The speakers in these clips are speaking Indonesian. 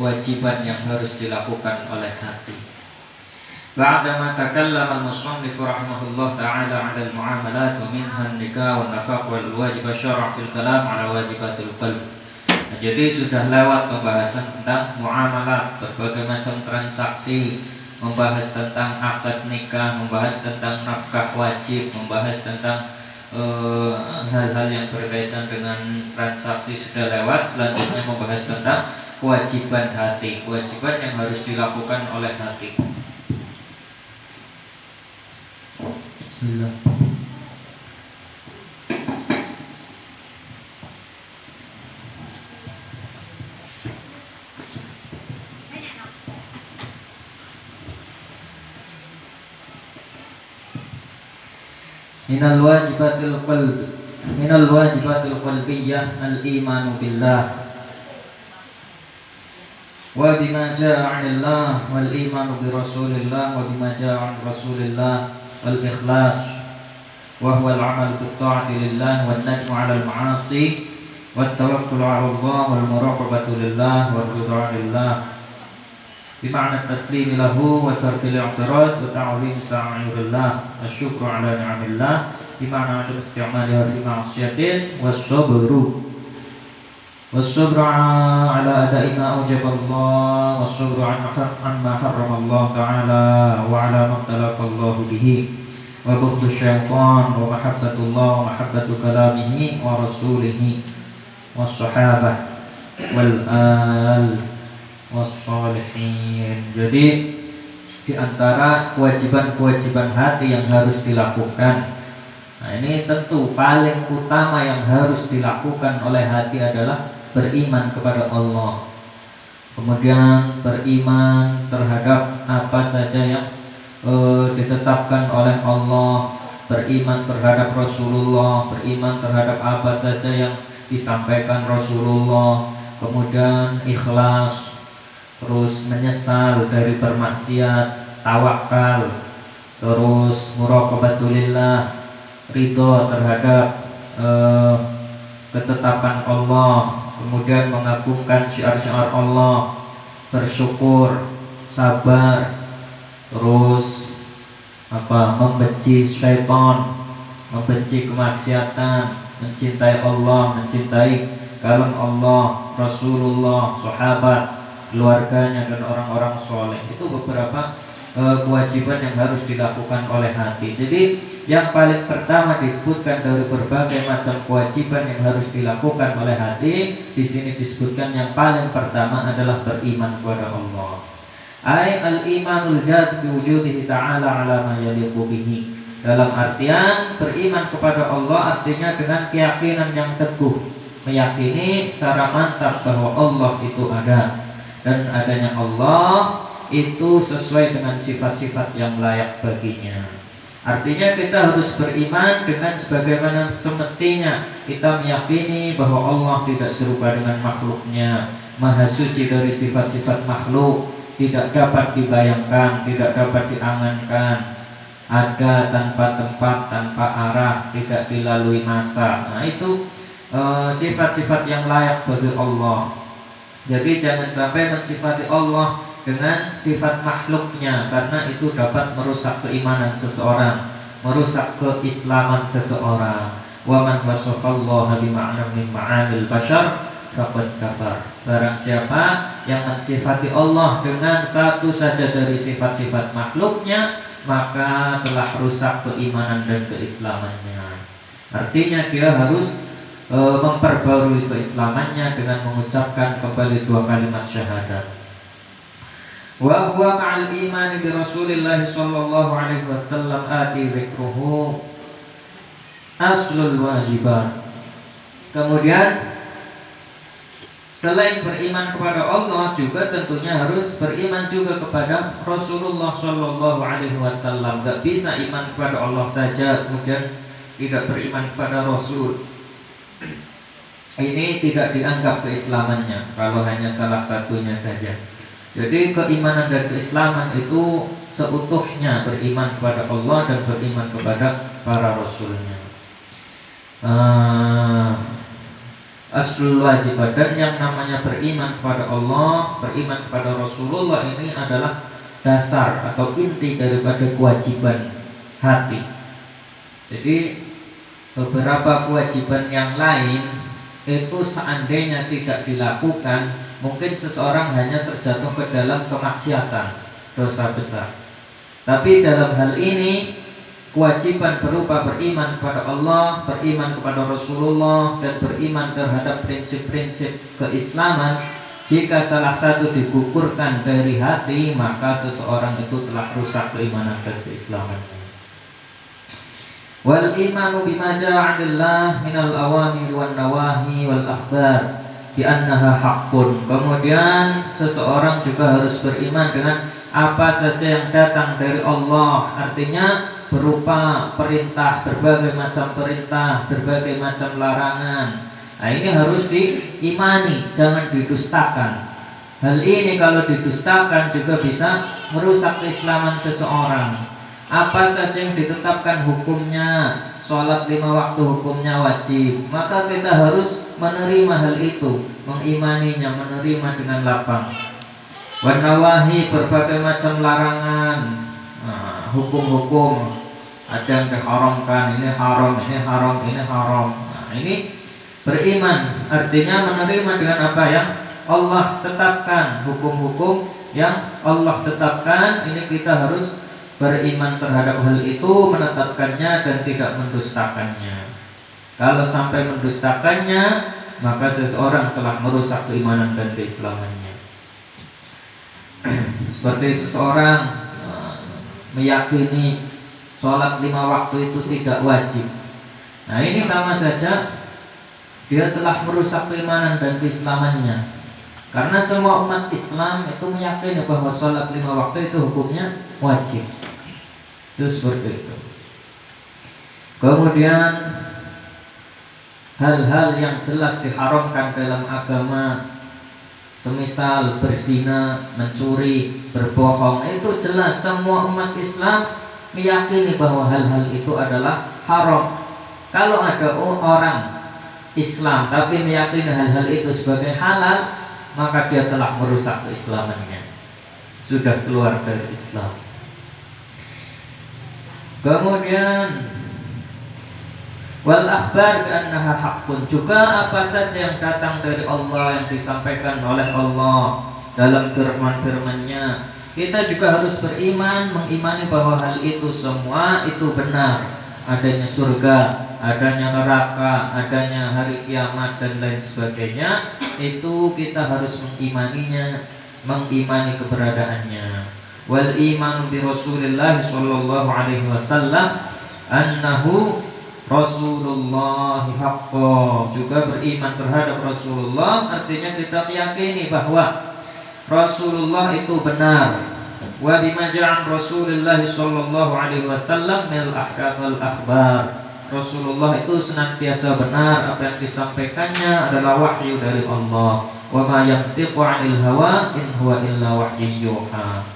kewajiban yang harus dilakukan oleh hati. Ba'dama takallama al-musannif rahimahullah ta'ala 'ala al-mu'amalat wa minha an-nikah wan nafaq wal wajib syar'a fil kalam 'ala wajibatul qalb. Jadi sudah lewat pembahasan tentang muamalat, berbagai macam transaksi, membahas tentang akad nikah, membahas tentang nafkah wajib, membahas tentang hal-hal yang berkaitan dengan transaksi sudah lewat. Selanjutnya membahas tentang kewajiban hati, kewajiban yang harus dilakukan oleh hati. Bismillah. Minal wajibatil qalbiyyah al-imanu billah wa bima jaa'a 'anillah wal imanu bi rasulillah wa bima jaa'a 'an rasulillah wal ikhlas wa huwa al-'amal bi ta'ati lillah wan najmu 'ala al-ma'asi wat tawakkul 'ala Allah wal muraqabatu lillah wal ridha lillah bima'na at-taslim lahu wa tarkil i'tirad wa ta'zim sa'airillah wasyukru 'ala ni'amillah bima'na al-isti'maliha fi ma'siyatin was-sabru 'ala ada'i ma awjaba Allah was-sabru 'an ma harrama Allah ta'ala wa 'ala ma talaqa Allah bihi wa bughdu syaitan wa mahabbatullah wa mahabbatu kalamihi wa rasulihi was-sahabah wal al wassalihin. Jadi di antara kewajiban-kewajiban hati yang harus dilakukan, nah ini tentu paling utama yang harus dilakukan oleh hati adalah beriman kepada Allah. Kemudian beriman terhadap apa saja yang ditetapkan oleh Allah, beriman terhadap Rasulullah, beriman terhadap apa saja yang disampaikan Rasulullah, kemudian ikhlas, terus menyesal dari bermaksiat, tawakal, terus muraqabatulillah, ridho terhadap ketetapan Allah, kemudian mengagungkan syiar-syiar Allah, bersyukur, sabar, terus membenci syaitan, membenci kemaksiatan, mencintai Allah, mencintai kalam Allah, Rasulullah, sahabat, keluarganya dan orang-orang soleh. Itu beberapa kewajiban yang harus dilakukan oleh hati. Jadi yang paling pertama disebutkan dari berbagai macam kewajiban yang harus dilakukan oleh hati, di sini disebutkan yang paling pertama adalah beriman kepada Allah. Ai al-imanul jad bi wujudihi ta'ala 'ala ma yaliqu bihi. Dalam artian beriman kepada Allah artinya dengan keyakinan yang teguh, meyakini secara mantap bahwa Allah itu ada, dan adanya Allah itu sesuai dengan sifat-sifat yang layak baginya. Artinya kita harus beriman dengan sebagaimana semestinya. Kita meyakini bahwa Allah tidak serupa dengan makhluknya, maha suci dari sifat-sifat makhluk, tidak dapat dibayangkan, tidak dapat diangankan, ada tanpa tempat, tanpa arah, tidak dilalui masa. Nah itu sifat-sifat yang layak bagi Allah. Jadi jangan sampai mensifati Allah dengan sifat makhluknya, karena itu dapat merusak keimanan seseorang, merusak keislaman seseorang. Wa man wasafallaha bima'na min ma'anil bashar faqad kafar. Barang siapa yang mensifati Allah dengan satu saja dari sifat-sifat makhluknya, maka telah rusak keimanan dan keislamannya. Artinya dia harus memperbarui keislamannya dengan mengucapkan kembali dua kalimat syahadat. Wa huwa ma'al imani bi Rasulillah sallallahu alaihi wasallam ati dzikruhu aslul wajibat. Kemudian selain beriman kepada Allah juga tentunya harus beriman juga kepada Rasulullah sallallahu alaihi wasallam. Enggak bisa iman kepada Allah saja kemudian tidak beriman kepada Rasul. Ini tidak dianggap keislamannya kalau hanya salah satunya saja. Jadi keimanan dan keislaman itu seutuhnya beriman kepada Allah dan beriman kepada para rasulnya. aslul wajibat. Dan yang namanya beriman kepada Allah, beriman kepada Rasulullah ini adalah dasar atau inti daripada kewajiban hati. Jadi beberapa kewajiban yang lain itu seandainya tidak dilakukan, mungkin seseorang hanya terjatuh ke dalam kemaksiatan, dosa besar. Tapi dalam hal ini kewajiban berupa beriman kepada Allah, beriman kepada Rasulullah, dan beriman terhadap prinsip-prinsip keislaman. Jika salah satu digugurkan dari hati, maka seseorang itu telah rusak keimanan dan keislamannya. Wal imanu bima ja'a 'anillah minal awamir wan nawahi wal akhbar bi annaha haqqun. Kemudian seseorang juga harus beriman dengan apa saja yang datang dari Allah, artinya berupa perintah, berbagai macam perintah, berbagai macam larangan. Nah, ini harus diimani, jangan didustakan. Hal ini kalau didustakan juga bisa merusak keislaman seseorang. Apa saja yang ditetapkan hukumnya, sholat 5 waktu hukumnya wajib, maka kita harus menerima hal itu, mengimaninya, menerima dengan lapang. Wanawahi, berbagai macam larangan, hukum-hukum, ada yang diharamkan, ini haram, ini haram, ini haram. Nah, ini beriman, artinya menerima dengan apa yang Allah tetapkan, hukum-hukum yang Allah tetapkan. Ini kita harus beriman terhadap hal itu, menetapkannya dan tidak mendustakannya. Kalau sampai mendustakannya, maka seseorang telah merusak keimanan dan keislamannya. Seperti seseorang meyakini sholat 5 waktu itu tidak wajib. Nah, ini sama saja dia telah merusak keimanan dan keislamannya. Karena semua umat Islam itu meyakini bahwa sholat 5 waktu itu hukumnya wajib. Itu seperti itu. Kemudian hal-hal yang jelas diharamkan dalam agama, semisal berzina, mencuri, berbohong, itu jelas semua umat Islam meyakini bahwa hal-hal itu adalah haram. Kalau ada orang Islam tapi meyakini hal-hal itu sebagai halal, maka dia telah merusak keislamannya, sudah keluar dari Islam. Kemudian wal akhbar annaha haqqun, juga apa saja yang datang dari Allah, yang disampaikan oleh Allah dalam firman-firman-Nya, kita juga harus beriman, mengimani bahwa hal itu semua itu benar. Adanya surga, adanya neraka, adanya hari kiamat dan lain sebagainya, itu kita harus mengimaninya, mengimani keberadaannya. Wal iman bi Rasulillah sallallahu alaihi wasallam annahu Rasulullah haqqo, juga beriman terhadap Rasulullah, artinya kita meyakini bahwa Rasulullah itu benar. Wa bima ja'a Rasulullah sallallahu alaihi wasallam min al-ahkam wal akhbar, Rasulullah itu senantiasa benar, apa yang disampaikannya adalah wahyu dari Allah. Wa ma yantiqu 'anil hawa in huwa illa wahyun yuha.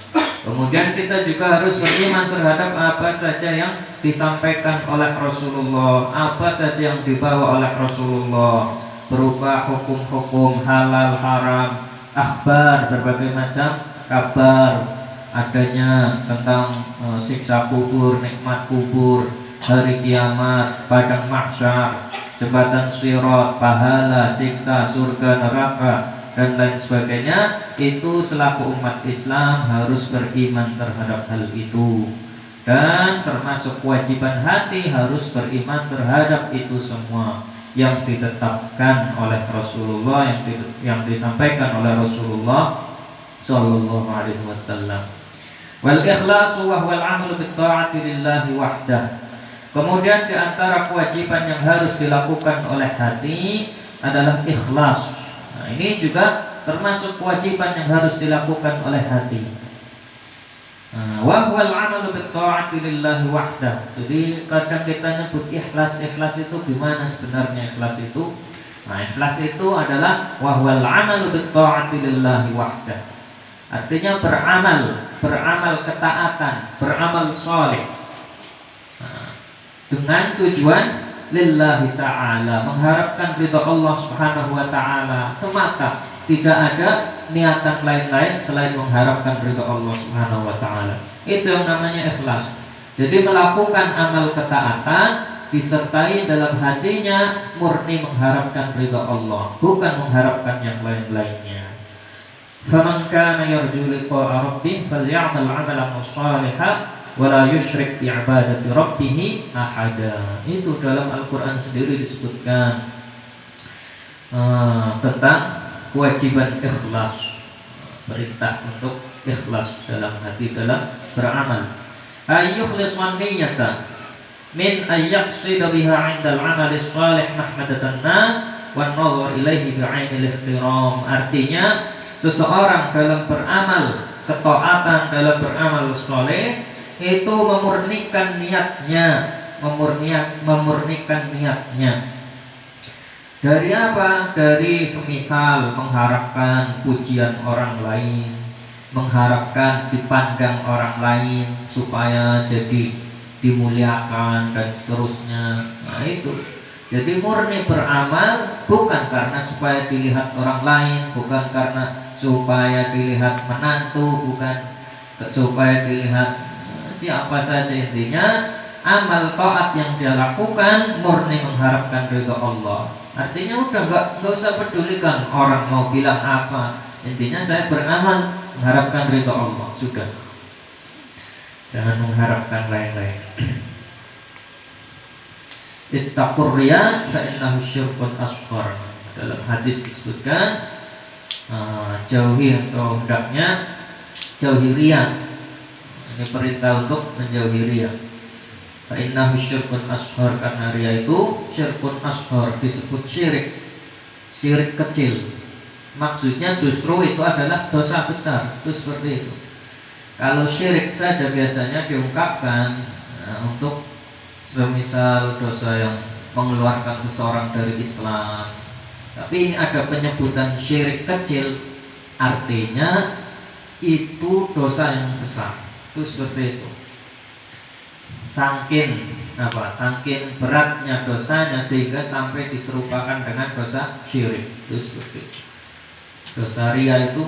Kemudian kita juga harus beriman terhadap apa saja yang disampaikan oleh Rasulullah, apa saja yang dibawa oleh Rasulullah, berupa hukum-hukum halal, haram, akhbar, berbagai macam kabar, adanya tentang siksa kubur, nikmat kubur, hari kiamat, padang mahsyar, jembatan sirat, pahala, siksa, surga, neraka, dan lain sebagainya. Itu selaku umat Islam harus beriman terhadap hal itu. Dan termasuk kewajiban hati harus beriman terhadap itu semua yang ditetapkan oleh Rasulullah, yang disampaikan oleh Rasulullah sallallahu alaihi wasallam. Wal ikhlasu wa huwal 'amalu bit ta'ati lillahi wahdah. Kemudian di antara kewajiban yang harus dilakukan oleh hati adalah ikhlas. Nah, ini juga termasuk kewajiban yang harus dilakukan oleh hati. Wa huwal 'amalu bit ta'ati lillahi wahdah. Jadi kadang kita nyebut ikhlas. Ikhlas itu gimana sebenarnya ikhlas itu? Nah, ikhlas itu adalah wa huwal 'amalu bit ta'ati lillahi wahdah. Artinya beramal ketaatan, beramal saleh, dengan tujuan lillahi ta'ala, mengharapkan ridha Allah Subhanahu wa taala semata, tidak ada niatan lain-lain selain mengharapkan ridha Allah Subhanahu wa taala. Itu yang namanya ikhlas. Jadi melakukan amal ketaatan disertai dalam hatinya murni mengharapkan ridha Allah, bukan mengharapkan yang lain-lainnya. Faman kana yarju liqa'a rabbih falya'mal 'amalan shalihan wa la yusyrik bi 'ibadati rabbih ahada. Itu dalam Al-Qur'an sendiri disebutkan tentang kewajiban ikhlas, perintah untuk ikhlas dalam hati dalam beramal. Ayyukhlis niyata min ayyaqsida biha 'inda al-'amali shalih mahmadatan nas wan nazar ilaihi bi'ainil ihtiram. Artinya seseorang dalam beramal ketaatan, dalam beramal saleh itu memurnikan niatnya, memurnikan niatnya. Dari apa? Dari semisal mengharapkan pujian orang lain, mengharapkan dipandang orang lain supaya jadi dimuliakan dan seterusnya. Nah itu. Jadi murni beramal bukan karena supaya dilihat orang lain, bukan karena supaya dilihat menantu, bukan supaya dilihat siapa saja. Intinya amal taat yang dia lakukan murni mengharapkan ridha Allah. Artinya udah nggak usah pedulikan orang mau bilang apa. Intinya saya beramal mengharapkan ridha Allah, sudah. Jangan mengharapkan lain-lain. Ittaqur riya fa innahu syirkun asghar. Dalam hadis disebutkan jauhi atau hendaknya jauhi riya. Ini perintah untuk menjauhi riya. Fa innahu syirkun asghar, karena riya itu syirkun asghar, disebut syirik, syirik kecil. Maksudnya justru itu adalah dosa besar. Itu seperti itu. Kalau syirik saja biasanya diungkapkan untuk semisal dosa yang mengeluarkan seseorang dari Islam. Tapi ini ada penyebutan syirik kecil, artinya itu dosa yang besar. Itu seperti itu. Saking beratnya dosanya sehingga sampai diserupakan dengan dosa syirik. Itu seperti itu. Dosa riya itu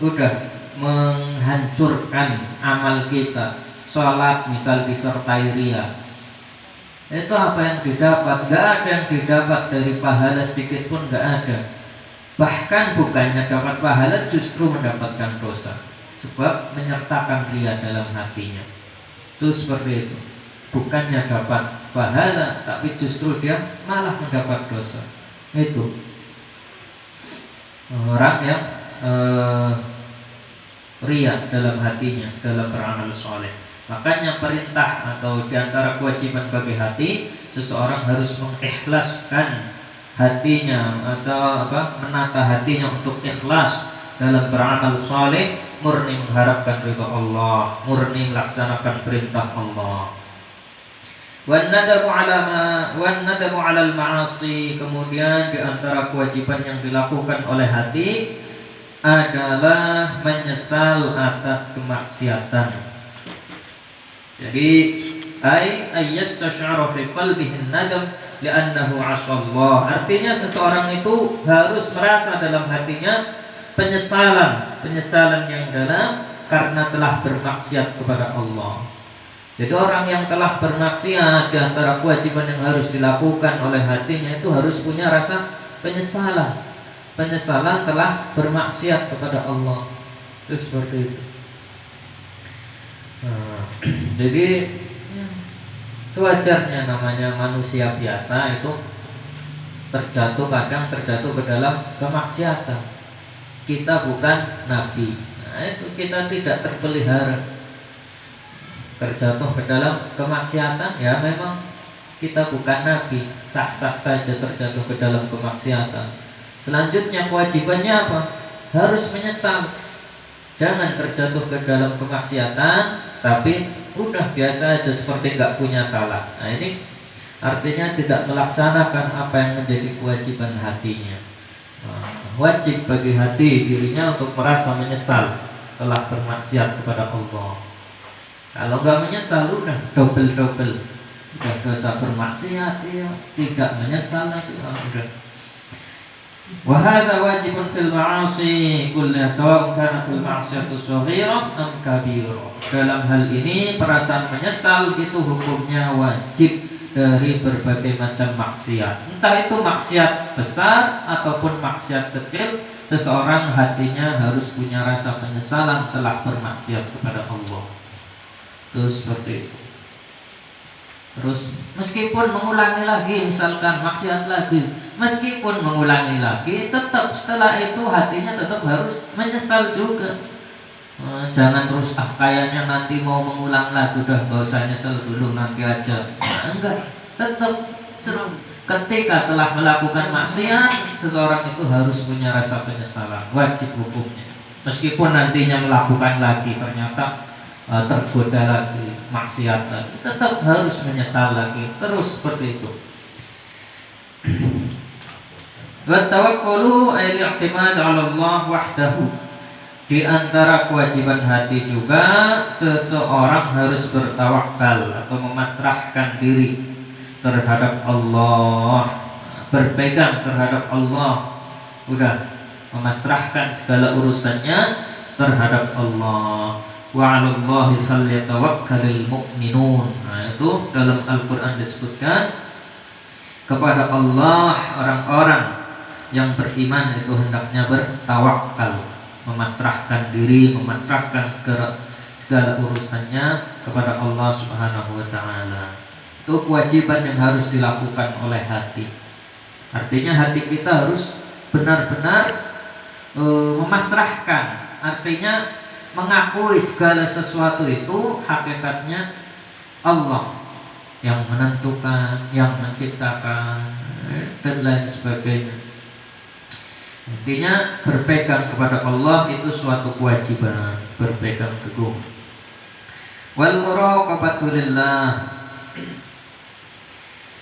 udah menghancurkan amal kita. Sholat misal disertai riya, itu apa yang didapat? Gak ada yang didapat dari pahala sedikit pun, gak ada. Bahkan bukannya dapat pahala, justru mendapatkan dosa, sebab menyertakan riya dalam hatinya. Itu seperti itu. Bukannya dapat pahala, tapi justru dia malah mendapat dosa. Itu orang yang riya dalam hatinya dalam beramal soleh. Makanya perintah atau diantara kewajiban bagi hati, seseorang harus mengikhlaskan hatinya atau menata hatinya untuk ikhlas dalam beramal soleh, murni mengharapkan ridha Allah, murni melaksanakan perintah Allah. Wan nadamu 'alal ma'asi. Kemudian diantara kewajiban yang dilakukan oleh hati adalah menyesal atas kemaksiatan. Jadi ayyastash'ara fi qalbihi an-nadam li'annahu 'asallah. Artinya seseorang itu harus merasa dalam hatinya penyesalan yang dalam karena telah bermaksiat kepada Allah. Jadi orang yang telah bermaksiat, di antara kewajiban yang harus dilakukan oleh hatinya itu harus punya rasa penyesalan. Penyesalan telah bermaksiat kepada Allah. Itu seperti itu. Jadi sewajarnya namanya manusia biasa itu kadang terjatuh ke dalam kemaksiatan. Kita bukan nabi. Nah, itu kita tidak terpelihara terjatuh ke dalam kemaksiatan. Ya memang kita bukan nabi, sah-sah saja terjatuh ke dalam kemaksiatan. Selanjutnya kewajibannya apa? Harus menyesal. Jangan terjatuh ke dalam kemaksiatan, tapi udah biasa aja seperti nggak punya salah. Nah ini artinya tidak melaksanakan apa yang menjadi kewajiban hatinya. Wajib bagi hati dirinya untuk merasa menyesal telah bermaksiat kepada Allah. Kalau nggak menyesal udah double Sudah dosa bermaksiat, ya tidak menyesal lagi, udah. Wa hadza wajibun fil ma'asi kullaha sawa'un kanat al ma'siyatu shaghirah am kabirah. Dalam hal ini perasaan menyesal itu hukumnya wajib dari berbagai macam maksiat. Entah itu maksiat besar ataupun maksiat kecil, seseorang hatinya harus punya rasa penyesalan telah bermaksiat kepada Allah. Terus seperti itu. Terus meskipun mengulangi lagi, misalkan maksiat lagi, meskipun mengulangi lagi, tetap setelah itu hatinya tetap harus menyesal juga. Jangan terus kayaknya nanti mau mengulang lagi, udah gak usah nyesel dulu, nanti aja. Enggak, tetap ketika telah melakukan maksiat, seseorang itu harus punya rasa penyesalan, wajib hukumnya. Meskipun nantinya melakukan lagi ternyata tergoda lagi, maksiat lagi, tetap harus menyesal lagi, terus seperti itu. Wa tawakkulu al-i'timad 'ala Allah wahdahu. Di antara kewajiban hati juga seseorang harus bertawakal atau memasrahkan diri terhadap Allah, berpegang terhadap Allah, udah memasrahkan segala urusannya terhadap Allah. Wa 'alallahi falyatawakkalul mu'minun. Nah, itu dalam Al-Qur'an disebutkan kepada Allah orang-orang yang beriman itu hendaknya bertawakal, memasrahkan diri, memasrahkan segala urusannya kepada Allah Subhanahu wa taala. Itu kewajiban yang harus dilakukan oleh hati. Artinya hati kita harus benar-benar memasrahkan, artinya mengakui segala sesuatu itu hakikatnya Allah yang menentukan, yang menciptakan, dan lain sebagainya. Intinya berpegang kepada Allah itu suatu kewajiban, berpegang teguh. Wal muraqabatu lillah.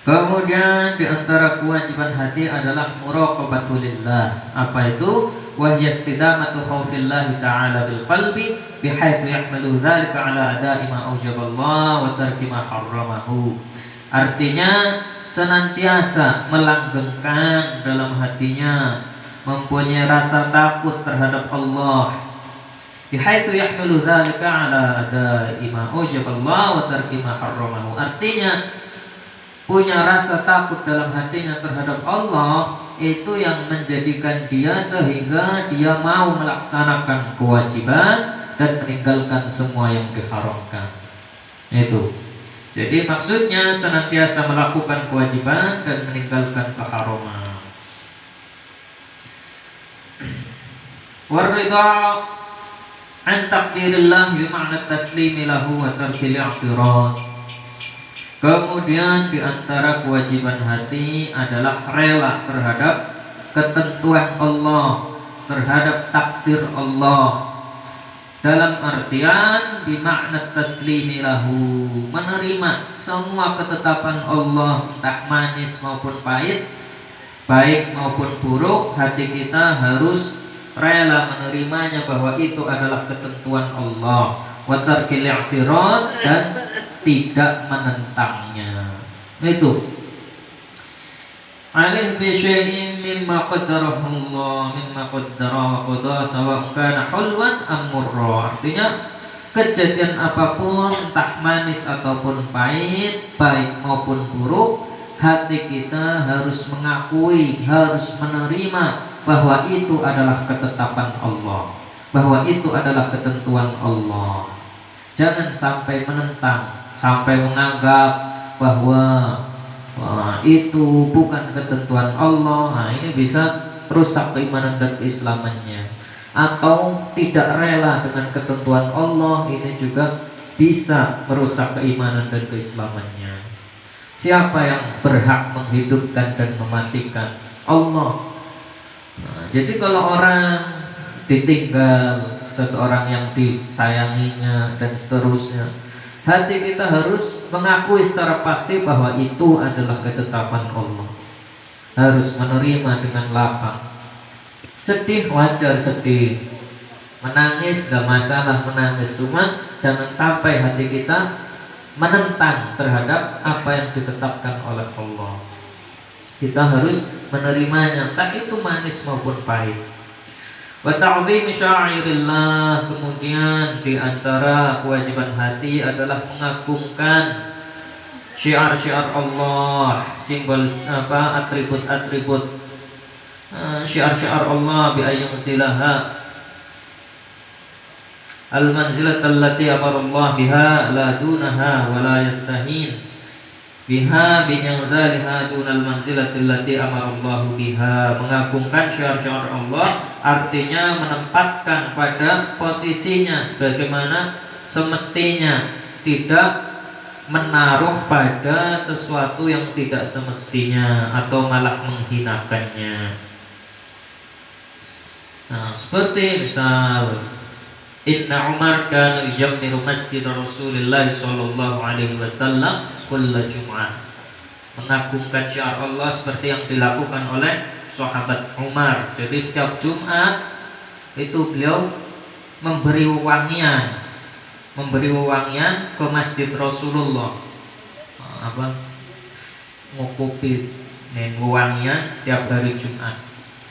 Kemudian di antara kewajiban hati adalah muraqabatu lillah. Apa itu? Wa hiya istidamatu khaufillahi ta'ala bil qalbi bihaitsu yahmalu dzalika 'ala ada'i ma aujaballah wa tarki ma harramahu. Artinya senantiasa melanggengkan dalam hatinya, mempunyai rasa takut terhadap Allah. Bihaitsu yahmalu dzalika 'ala ada'i ma aujaballah wa tarki ma harramahu. Artinya punya rasa takut dalam hatinya terhadap Allah, itu yang menjadikan dia sehingga dia mau melaksanakan kewajiban dan meninggalkan semua yang diharamkan. Itu. Jadi maksudnya senantiasa melakukan kewajiban dan meninggalkan keharaman. Waridha an taqdirillah bi ma'na taslimi lahu wa tarkil i'tirad. Kemudian di antara kewajiban hati adalah rela terhadap ketentuan Allah, terhadap takdir Allah. Dalam artian bimakna taslimi lahu, menerima semua ketetapan Allah, entah manis maupun pahit, baik maupun buruk, hati kita harus rela menerimanya bahwa itu adalah ketentuan Allah. Wa tarkil i'tirad, dan tidak menentangnya. Itu alih bi syai'in mimma qaddarahu Allah, mimma qaddara wa qada sawa'un kana hulwan am murra. Artinya kejadian apapun, entah manis ataupun pahit, baik maupun buruk, hati kita harus mengakui, harus menerima bahwa itu adalah ketetapan Allah, bahwa itu adalah ketentuan Allah. Jangan sampai menentang, sampai menganggap bahwa itu bukan ketentuan Allah. Nah, ini bisa rusak keimanan dan keislamannya. Atau tidak rela dengan ketentuan Allah, ini juga bisa merusak keimanan dan keislamannya. Siapa yang berhak menghidupkan dan mematikan? Allah. Nah, jadi kalau orang ditinggal seseorang yang disayanginya dan seterusnya, hati kita harus mengakui secara pasti bahwa itu adalah ketetapan Allah. Harus menerima dengan lapang. Sedih wajar sedih, menangis gak masalah menangis, cuma jangan sampai hati kita menentang terhadap apa yang ditetapkan oleh Allah. Kita harus menerimanya, entah itu manis maupun pahit. Wa ta'zim syairillah, kemudian di antara kewajiban hati adalah mengagungkan syiar-syiar Allah, simbol atribut-atribut syiar-syiar Allah, bi ayyunzilaha al-manzilat allati amara Allah biha la dunaha wa la yastahin biha bi inzaliha dunal manzilati allati amara Allah biha. Mengagungkan syiar-syiar Allah artinya menempatkan pada posisinya sebagaimana semestinya, tidak menaruh pada sesuatu yang tidak semestinya atau malah menghinakannya. Nah, seperti misal Inna Umar kana yujammiru masjid Rasulullah sallallahu alaihi wasallam kulla Jum'ah. Mengagungkan syiar Allah seperti yang dilakukan oleh sahabat Umar. Jadi setiap Jumat itu beliau memberi wangian ke masjid Rasulullah. Ngukupi wangian setiap hari Jumat,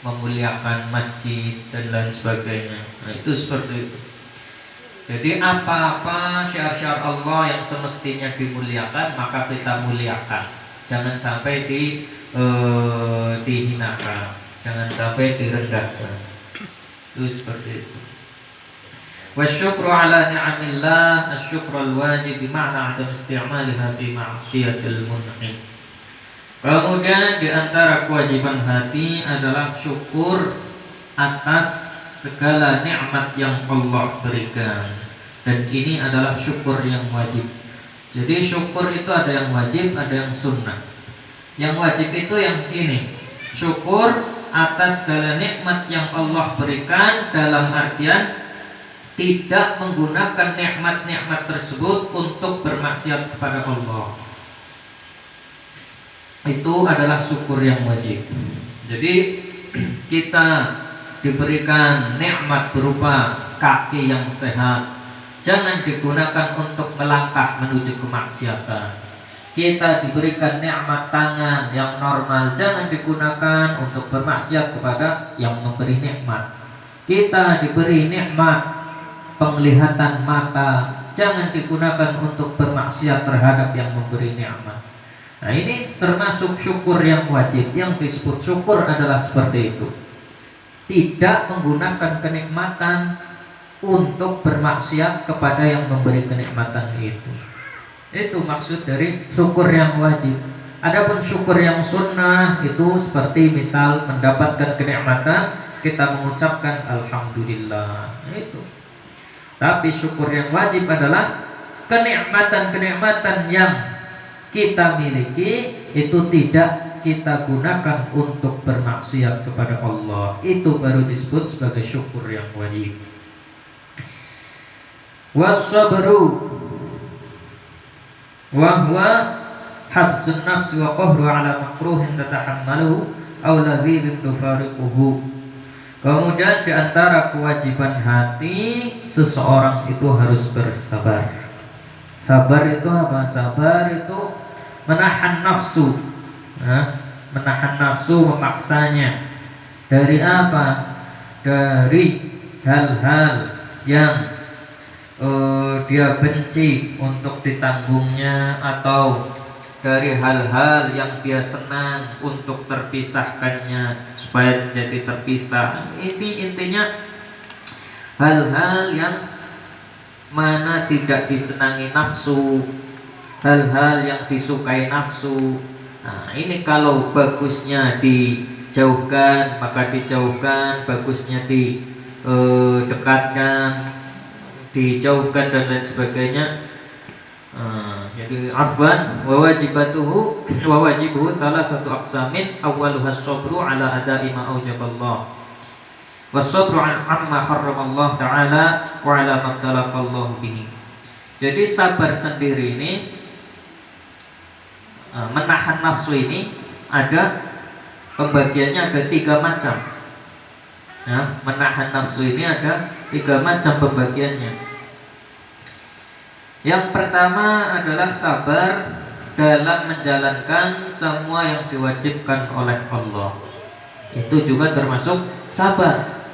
memuliakan masjid dan lain sebagainya. Nah, itu seperti itu. Jadi apa-apa syiar-syiar Allah yang semestinya dimuliakan maka kita muliakan. Jangan sampai dihinakan, jangan sampai direndahkan. Itu seperti itu. Wasyukru ala ni'amillah, asyukru al-wajib bima'na adam isti'maliha fi ma'siyatil mun'im. Kemudian di antara kewajiban hati adalah syukur atas segala nikmat yang Allah berikan, dan ini adalah syukur yang wajib. Jadi syukur itu ada yang wajib, ada yang sunnah. Yang wajib itu yang ini, syukur atas segala nikmat yang Allah berikan, dalam artian tidak menggunakan nikmat-nikmat tersebut untuk bermaksiat kepada Allah. Itu adalah syukur yang wajib. Jadi kita diberikan nikmat berupa kaki yang sehat, jangan digunakan untuk melangkah menuju kemaksiatan. Kita diberikan nikmat tangan yang normal, jangan digunakan untuk bermaksiat kepada yang memberi nikmat. Kita diberi nikmat penglihatan mata, jangan digunakan untuk bermaksiat terhadap yang memberi nikmat. Nah, ini termasuk syukur yang wajib. Yang disebut syukur adalah seperti itu. Tidak menggunakan kenikmatan untuk bermaksiat kepada yang memberi kenikmatan itu. Itu maksud dari syukur yang wajib. Adapun syukur yang sunnah itu seperti misal mendapatkan kenikmatan, kita mengucapkan alhamdulillah. Itu. Tapi syukur yang wajib adalah kenikmatan-kenikmatan yang kita miliki itu tidak kita gunakan untuk bermaksiat kepada Allah. Itu baru disebut sebagai syukur yang wajib. Wasabru wa huwa habsun nafsi wa qahru ala makruhin tatahammaluhu aw ladhirin tufariquhu. Kemudian di antara kewajiban hati, seseorang itu harus bersabar. Sabar itu apa? Sabar itu menahan nafsu. Menahan nafsu, memaksanya. Dari apa? Dari hal-hal yang dia benci untuk ditanggungnya, atau dari hal-hal yang dia senang untuk terpisahkannya supaya jadi terpisah. Ini intinya hal-hal yang mana tidak disenangi nafsu, hal-hal yang disukai nafsu. Nah, ini kalau bagusnya dijauhkan maka dijauhkan, bagusnya didekatkan, dijauhkan dan lain sebagainya. Jadi afwan wa wajibuhu salah satu aqsamin, awwaluha as-sabru ala ada'i ma aujaballah, was-sabru amma harramallah ta'ala wa ala ma talaqallahu bihi. Jadi sabar sendiri ini, menahan nafsu ini ada pembagiannya, ada 3 macam. Ya, menahan nafsu ini ada 3 macam pembagiannya. Yang pertama adalah sabar dalam menjalankan semua yang diwajibkan oleh Allah. Itu juga termasuk sabar.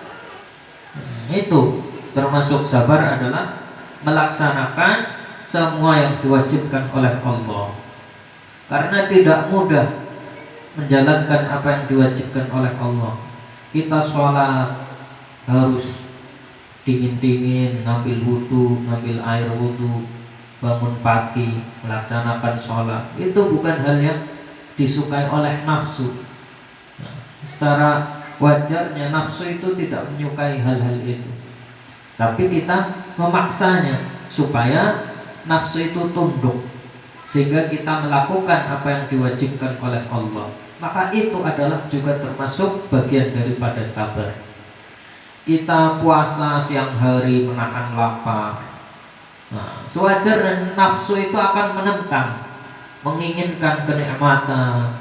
Itu termasuk sabar adalah melaksanakan semua yang diwajibkan oleh Allah. Karena tidak mudah menjalankan apa yang diwajibkan oleh Allah. Kita sholat harus dingin-dingin, ngambil wudhu, ngambil air wudhu, bangun pagi, melaksanakan sholat. Itu bukan hal yang disukai oleh nafsu. Nah, secara wajarnya nafsu itu tidak menyukai hal-hal itu. Tapi kita memaksanya supaya nafsu itu tunduk, sehingga kita melakukan apa yang diwajibkan oleh Allah. Maka itu adalah juga termasuk bagian daripada sabar. Kita puasa siang hari menahan lapar. Nah, sewajarnya nafsu itu akan menentang, menginginkan kenikmatan,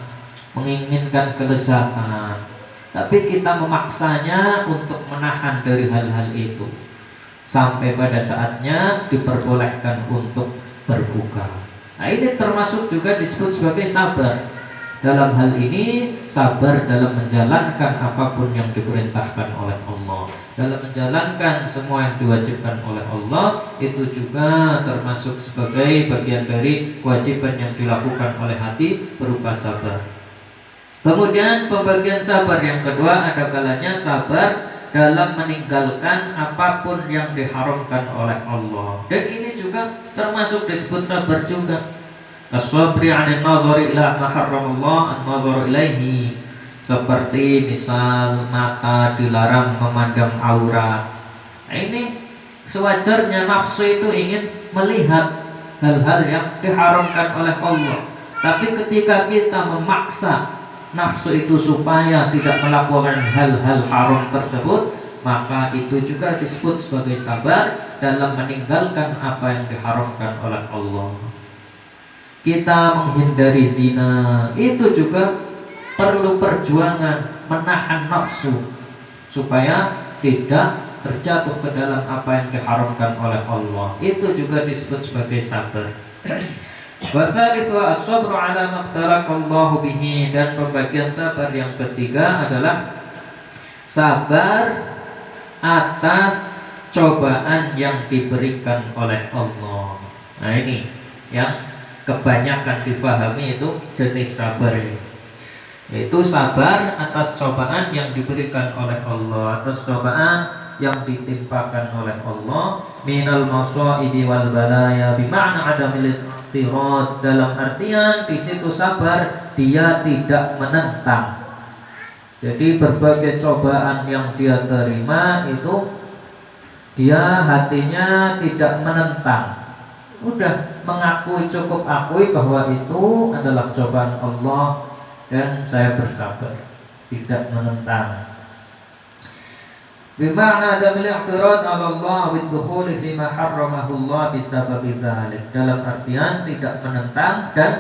menginginkan kelezatan. Tapi kita memaksanya untuk menahan dari hal-hal itu, sampai pada saatnya diperbolehkan untuk berbuka. Nah, ini termasuk juga disebut sebagai sabar. Dalam hal ini sabar dalam menjalankan apapun yang diperintahkan oleh Allah, dalam menjalankan semua yang diwajibkan oleh Allah. Itu juga termasuk sebagai bagian dari kewajiban yang dilakukan oleh hati berupa sabar. Kemudian pembagian sabar yang kedua, ada kalanya sabar dalam meninggalkan apapun yang diharamkan oleh Allah. Dan ini juga termasuk disebut sabar juga. As-sabri 'anil nadhari ila ma harramallah an-nadharu ilaihi. Seperti misal mata dilarang memandang aurat. Nah, ini sewajarnya nafsu itu ingin melihat hal-hal yang diharamkan oleh Allah. Tapi ketika kita memaksa nafsu itu supaya tidak melakukan hal-hal haram tersebut, maka itu juga disebut sebagai sabar dalam meninggalkan apa yang diharamkan oleh Allah. Kita menghindari zina, itu juga perlu perjuangan menahan nafsu supaya tidak terjatuh ke dalam apa yang diharamkan oleh Allah. Itu juga disebut sebagai sabar. Wasalithu as-sabru ala maqtarakallahu bihi. Dan pembagian sabar yang ketiga adalah sabar atas cobaan yang diberikan oleh Allah. Nah, ini yang kebanyakan dipahami itu jenis sabar ini, yaitu sabar atas cobaan yang diberikan oleh Allah, atas cobaan yang ditimpakan oleh Allah, minal masaibi wal balaya, bima'na adamil tirad. Dalam artian di situ sabar dia tidak menentang. Jadi berbagai cobaan yang dia terima itu dia hatinya tidak menentang. Udah mengakui, cukup akui bahwa itu adalah cobaan Allah dan saya bersabar, tidak menentang. Bima'na adamil i'tirad 'ala Allah wad-dukhul fi ma harramahu Allah bisabab dzalik. Dalam artian tidak menentang dan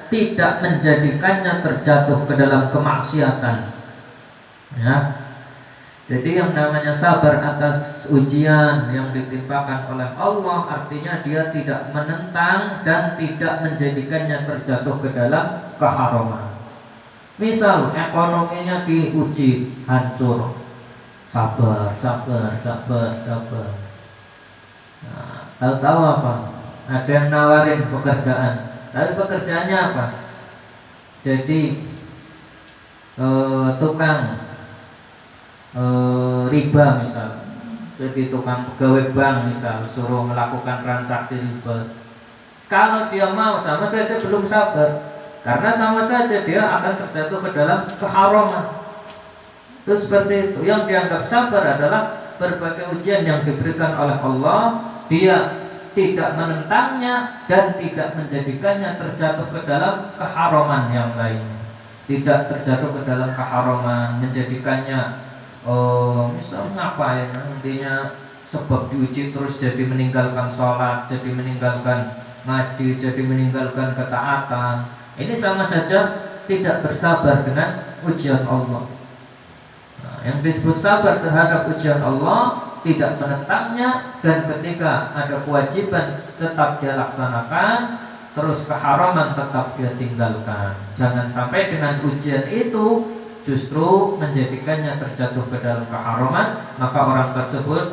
tidak menjadikannya terjatuh ke dalam kemaksiatan. Ya. Jadi yang namanya sabar atas ujian yang ditimpakan oleh Allah, artinya dia tidak menentang dan tidak menjadikannya terjatuh ke dalam keharaman. Misal ekonominya diuji hancur, sabar. Nah, tahu-tahu apa? Ada yang nawarin pekerjaan, tapi pekerjaannya apa? Jadi tukang riba misal, jadi tukang pegawai bank misal, suruh melakukan transaksi riba. Kalau dia mau, sama saja belum sabar, karena sama saja dia akan terjatuh ke dalam keharaman. Itu seperti itu. Yang dianggap sabar adalah berbagai ujian yang diberikan oleh Allah, dia tidak menentangnya dan tidak menjadikannya terjatuh ke dalam keharaman yang lainnya. Tidak terjatuh ke dalam keharaman, menjadikannya misalnya apa ya, intinya sebab diuji terus jadi meninggalkan sholat, jadi meninggalkan ngaji, jadi meninggalkan ketaatan. Ini sama saja tidak bersabar dengan ujian Allah. Nah, yang disebut sabar terhadap ujian Allah tidak menentangnya, dan ketika ada kewajiban tetap dia laksanakan, terus keharaman tetap dia tinggalkan. Jangan sampai dengan ujian itu justru menjadikannya terjatuh ke dalam keharaman, maka orang tersebut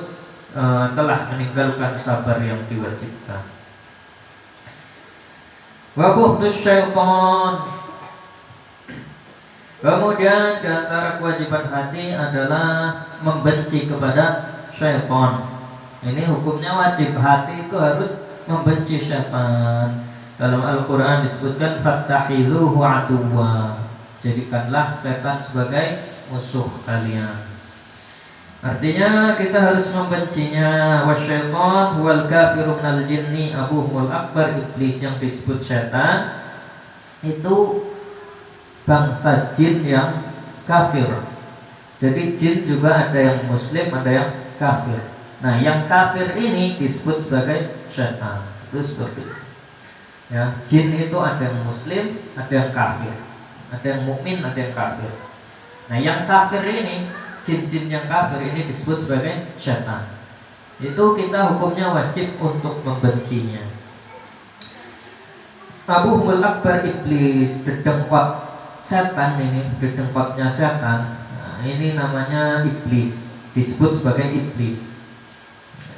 telah meninggalkan sabar yang diwajibkan. Wa bughdus syaitan. Kemudian di antara kewajiban hati adalah membenci kepada syaitan. Ini hukumnya wajib, hati itu harus membenci syaitan. Dalam Al-Quran disebutkan fattakhidhuhu aduwwa, jadikanlah syaitan sebagai musuh kalian. Artinya kita harus membencinya. Wasyaitan huwal kafiru minal jinni abuhumul akbar. Iblis yang disebut syaitan itu bangsa jin yang kafir. Jadi jin juga ada yang muslim, ada yang kafir. Nah, yang kafir ini disebut sebagai syaitan. Itu seperti itu. Ya, jin itu ada yang muslim, ada yang kafir. Ada yang mukmin, ada yang kafir. Nah, yang kafir ini, jin-jin yang kafir ini disebut sebagai syaitan. Itu kita hukumnya wajib untuk membencinya. Abuhumul akbar iblis, dedengkot setan ini, dedengkotnya setan. Nah, ini namanya iblis, disebut sebagai iblis.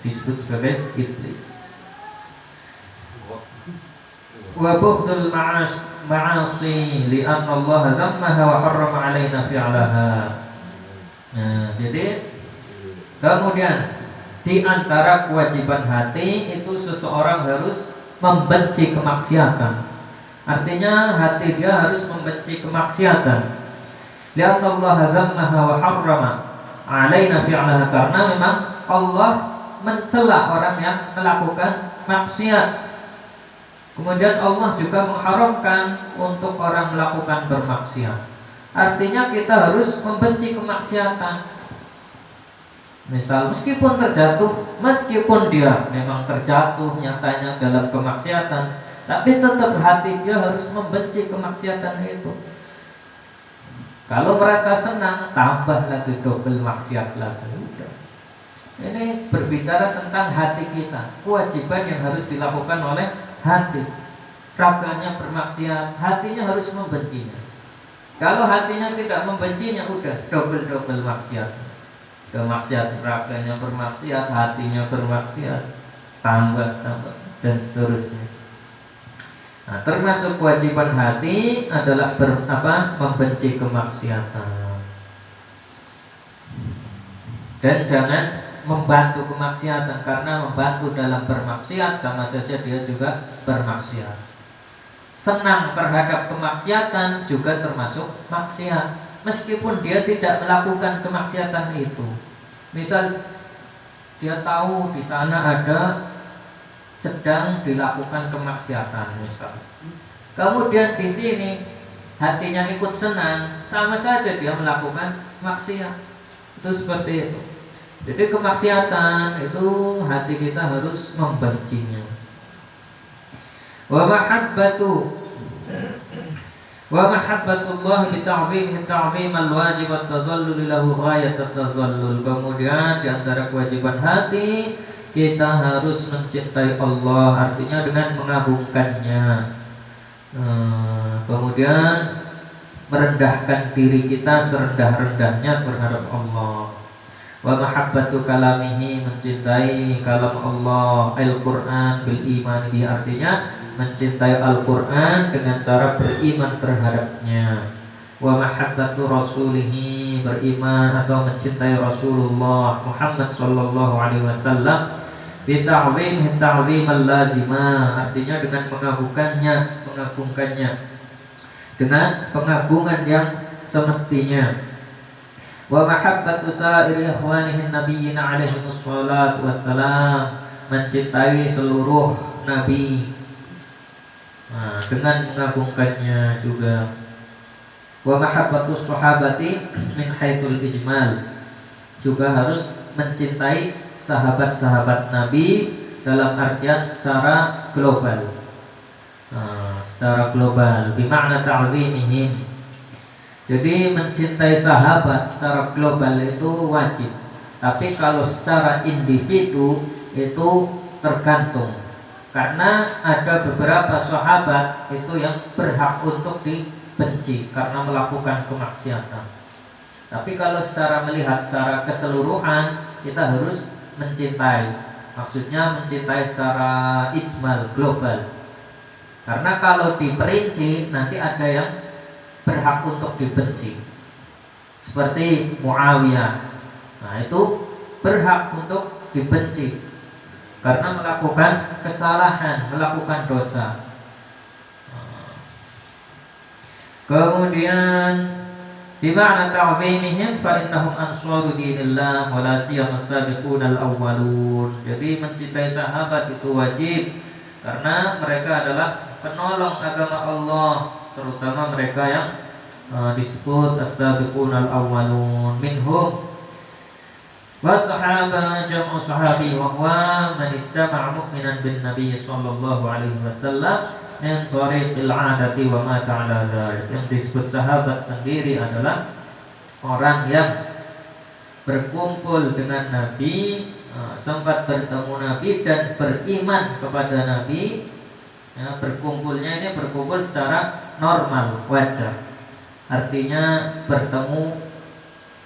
Disebut sebagai iblis. Wa bughdul ma'asi li'anna Allah zammaha wa harrama 'alaina fi'laha. Nah, jadi kemudian di antara kewajiban hati itu seseorang harus membenci kemaksiatan. Artinya hati dia harus membenci kemaksiatan. Lianna Allah zammaha wa harrama 'alaina fi'laha, karena memang Allah mencela orang yang melakukan maksiat. Kemudian Allah juga mengharamkan untuk orang melakukan bermaksiat. Artinya kita harus membenci kemaksiatan. Misal meskipun terjatuh, meskipun dia memang terjatuh nyatanya dalam kemaksiatan, tapi tetap hati dia harus membenci kemaksiatan itu. Kalau merasa senang, tambah lagi double maksiat lagi. Udah. Ini berbicara tentang hati kita, kewajiban yang harus dilakukan oleh hati. Raganya bermaksiat, hatinya harus membencinya. Kalau hatinya tidak membencinya, udah double maksiat. Kemaksiat, raganya bermaksiat, hatinya bermaksiat, tambah dan seterusnya. Nah, termasuk kewajiban hati adalah membenci kemaksiatan. Dan jangan membantu kemaksiatan, karena membantu dalam bermaksiat sama saja dia juga bermaksiat. Senang terhadap kemaksiatan juga termasuk maksiat, meskipun dia tidak melakukan kemaksiatan itu. Misal dia tahu di sana ada sedang dilakukan kemaksiatan misal. Kemudian di sini hatinya ikut senang, sama saja dia melakukan maksiat. Itu seperti itu. Jadi kemaksiatan itu hati kita harus membencinya. Wa mahabbatullah bita'zim al-wajib at-tadhallul lahu ghayat at-tadhallul. Kemudian di antara kewajiban hati kita harus mencintai Allah, artinya dengan mengagungkannya. Kemudian merendahkan diri kita serendah-rendahnya terhadap Allah. Wa mahabbatu kalamihi, mencintai kalam Allah, Al-Quran bil iman bi, artinya mencintai Al-Quran dengan cara beriman terhadapnya. Wa mahabbatu rasulihi, beriman atau mencintai Rasulullah Muhammad sallallahu alaihi wasallam bita'zim ta'zimal lazima, artinya dengan mengagungkannya dengan pengagungan yang semestinya. Wa mahabbatu sa'iri ikhwanihin nabiyyin alaihi wassalatu wassalam, mencintai seluruh nabi dengan mengagungkannya juga. Wa mahabbatu sahabati min haitsul ijmal, juga harus mencintai sahabat-sahabat Nabi dalam artian secara global. Secara global bimakna ta'zimihim. Jadi mencintai sahabat secara global itu wajib, Tapi kalau secara individu itu tergantung, karena ada beberapa sahabat itu yang berhak untuk dibenci karena melakukan kemaksiatan. Tapi kalau secara melihat secara keseluruhan, kita harus mencintai. Maksudnya mencintai secara ijmal, global. Karena kalau diperinci nanti ada yang berhak untuk dibenci. Seperti Muawiyah. Nah, itu berhak untuk dibenci karena melakukan kesalahan, melakukan dosa. Kemudian di mana ta'zimihim fa innahum ansaru dinillah wa la siyama as-sabiqunal awwalun. Jadi mencintai sahabat itu wajib karena mereka adalah penolong agama Allah, terutama mereka yang disebut as-sabiqunal awwalun minhum wa sahabah jam'u sahabi wa huwa man istama'a mu'minan bin nabiy sallallahu alaihi wasallam min tariqil 'adati wa mata 'ala dzalik. Yang disebut sahabat sendiri adalah orang yang berkumpul dengan Nabi, sempat bertemu Nabi dan beriman kepada Nabi. Ya, berkumpulnya ini berkumpul secara normal, wajar. Artinya bertemu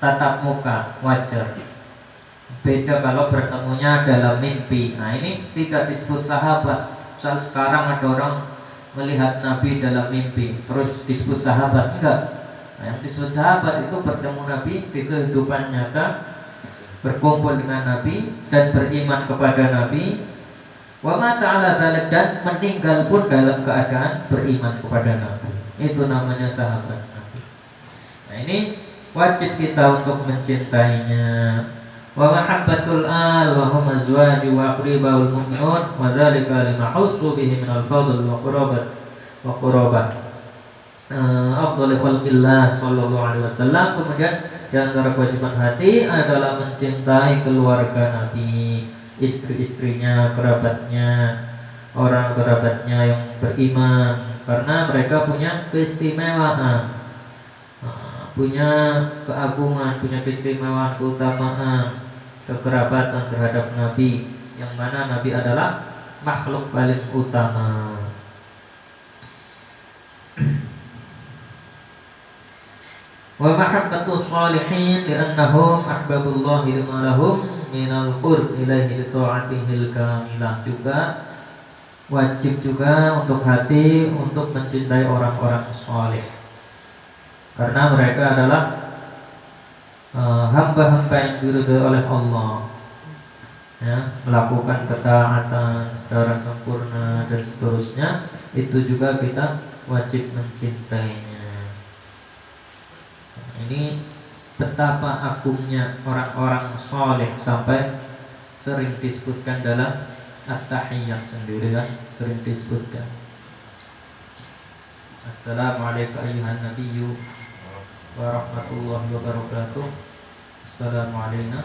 tatap muka, wajar. Beda kalau bertemunya dalam mimpi. Nah, ini tidak disebut sahabat. Misal sekarang ada orang melihat Nabi dalam mimpi, terus disebut sahabat, enggak. Nah, yang disebut sahabat itu bertemu Nabi di kehidupan nyata, berkumpul dengan Nabi dan beriman kepada Nabi. Wa ma ta'ala dzalik, dan meninggal pun dalam keadaan beriman kepada Nabi. Itu namanya sahabat Nabi. Nah, ini wajib kita untuk mencintainya. Wa mahabbatul al wa hum azwaju wa aqribul mu'minun wa dzalika lima husu bihi min al-fadl wa qurabah afdal khalqillah sallallahu alaihi wasallam. Kemudian di antara kewajiban hati adalah mencintai keluarga Nabi, istri-istrinya, kerabatnya, orang kerabatnya yang beriman, karena mereka punya keistimewaan, punya keagungan, punya keistimewaan, keutamaan, kekerabatan terhadap Nabi, yang mana Nabi adalah makhluk paling utama. Wa mahabbatu shalihin li'annahum ahbabullah lima lahum minal qurb ilaihi ta'atihil kamilah. Juga wajib juga untuk hati untuk mencintai orang-orang saleh, karena mereka adalah hamba-hamba yang diridhai oleh Allah, ya, melakukan ketaatan secara sempurna dan seterusnya. Itu juga kita wajib mencintainya. Ini betapa agungnya orang-orang saleh sampai sering disebutkan dalam at-tahiyyat sendiri, kan sering disebutkan. Assalamualaikum ayyuhan nabiyyu wa rahmatullahi wa barakatuh. Assalamualaikum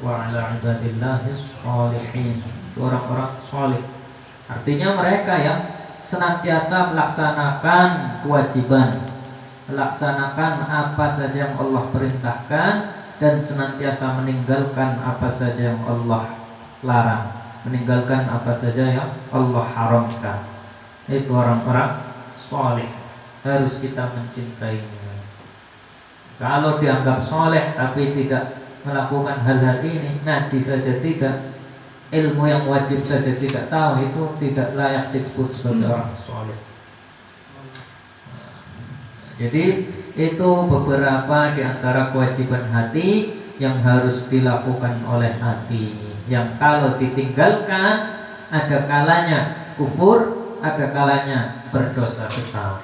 wa ala ibadillahis sholihin. Orang-orang saleh artinya mereka yang senantiasa melaksanakan kewajiban, melaksanakan apa saja yang Allah perintahkan, dan senantiasa meninggalkan apa saja yang Allah larang, meninggalkan apa saja yang Allah haramkan. Itu orang-orang saleh, harus kita mencintainya. Kalau dianggap saleh tapi tidak melakukan hal-hal ini, ngaji saja tidak, ilmu yang wajib saja tidak tahu, itu tidak layak disebut sebagai orang saleh. Jadi itu beberapa di antara kewajiban hati yang harus dilakukan oleh hati, yang kalau ditinggalkan ada kalanya kufur, ada kalanya berdosa besar.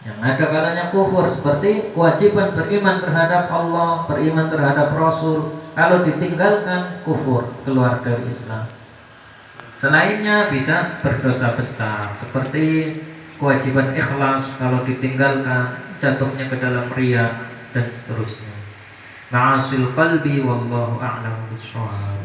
Yang ada kalanya kufur seperti kewajiban beriman terhadap Allah, beriman terhadap Rasul. Kalau ditinggalkan kufur, keluar dari Islam. Selainnya bisa berdosa besar seperti kewajiban ikhlas, kalau ditinggalkan jatuhnya ke dalam riya dan seterusnya. Ma'asil qalbi wallahu a'lam bishawab.